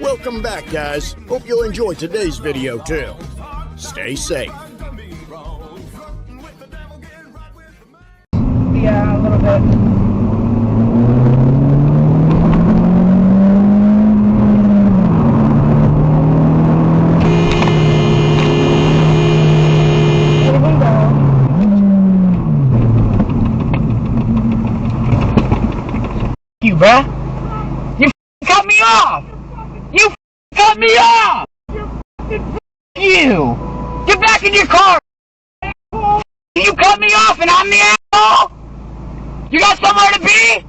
Welcome back, guys. Hope you'll enjoy today's video too. Stay safe. Yeah, a little bit. You, bruh. You cut me off. You cut me off. You. Get back in your car. You cut me off and I'm the asshole. You got somewhere to be?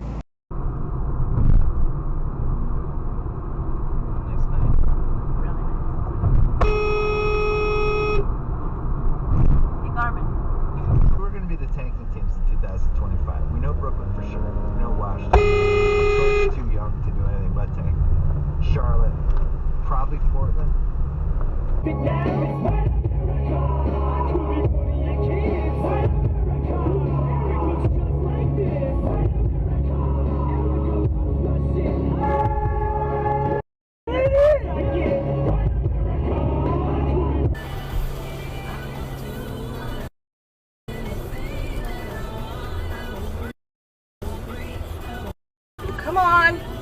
We're going to be the tanking teams in 2025. We know Brooklyn for sure. We know Washington. Detroit's too young to do anything but tank. Charlotte. Probably Portland.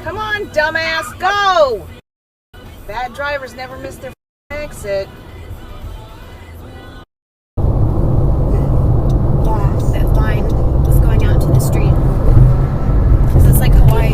Come on, dumbass, go! Bad drivers never miss their exit. Yeah, that line was going out to the street. Because it's like Hawaii.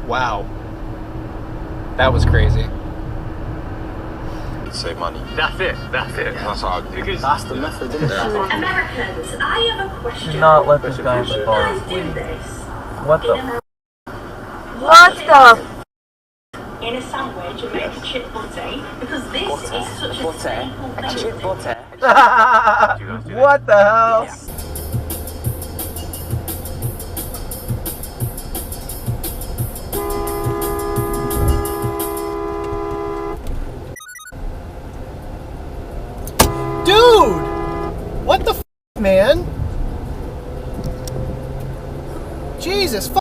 Wow. That was crazy. Save money. That's it. That's all. Because that's the method, isn't it? Americans, I have a question. Do not let this guy in the car. What the? What the? In a sandwich and make a chip butter, because this is such a staple thing. Chip butter. What the hell? Yeah. Dude! What the f, man? Jesus f.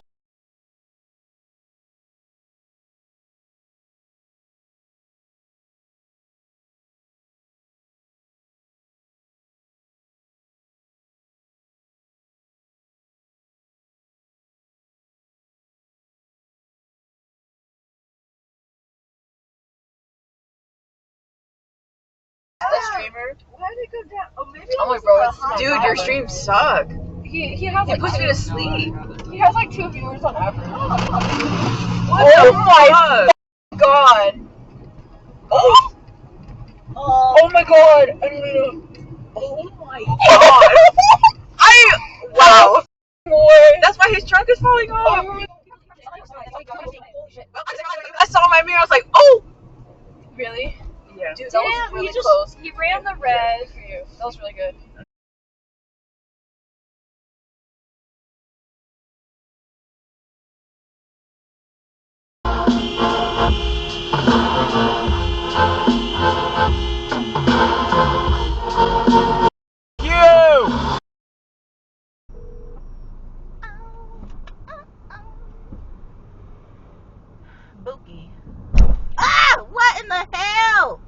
The streamer. Why did it go down? Oh, maybe. Oh my bro, dude, your streams suck. He has It like puts me to sleep. He has like 2 viewers on average. Oh my god. Oh! Oh my god! I don't know. Oh my god. Wow. That's why his trunk is falling off. I saw my mirror, I was like, oh! Really? Yeah. Dude, that was really close. He ran the red. Good for you. That was really good. Spooky. Ah! What in the hell?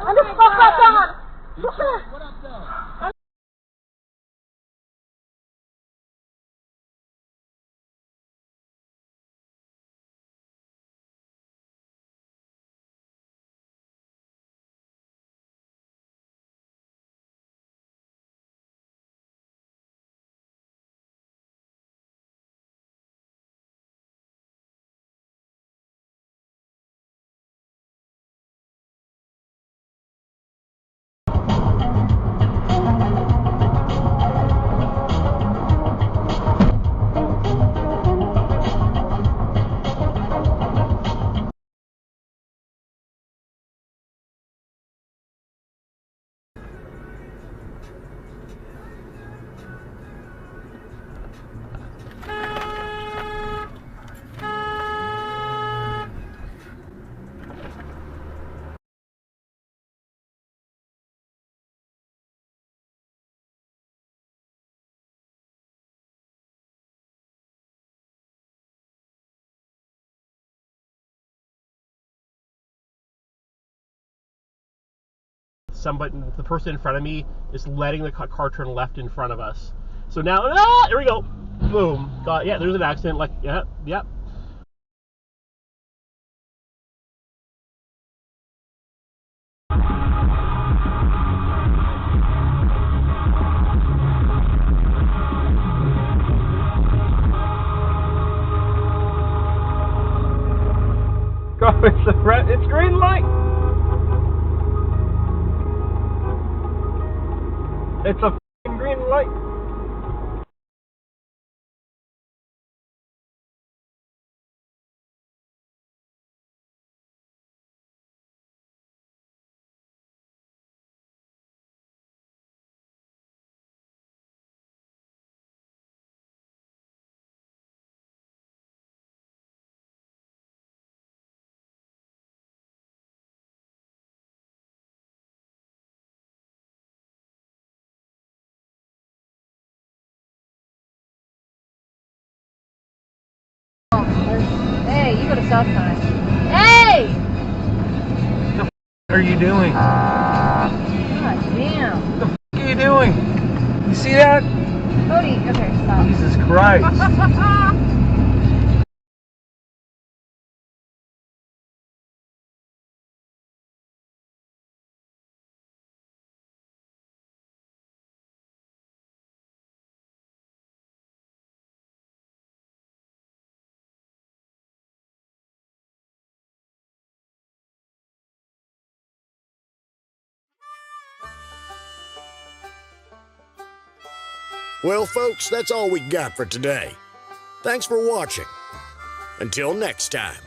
I'm just fuck back on. the person in front of me is letting the car turn left in front of us. So now, here we go. Boom. Yeah, there's an accident. Like, yep. It's green light. It's a green light. Hey, you go to stop sign. Hey! What the are you doing? God damn. What the are you doing? You see that? Cody, okay, stop. Jesus Christ. Well, folks, that's all we got for today. Thanks for watching. Until next time.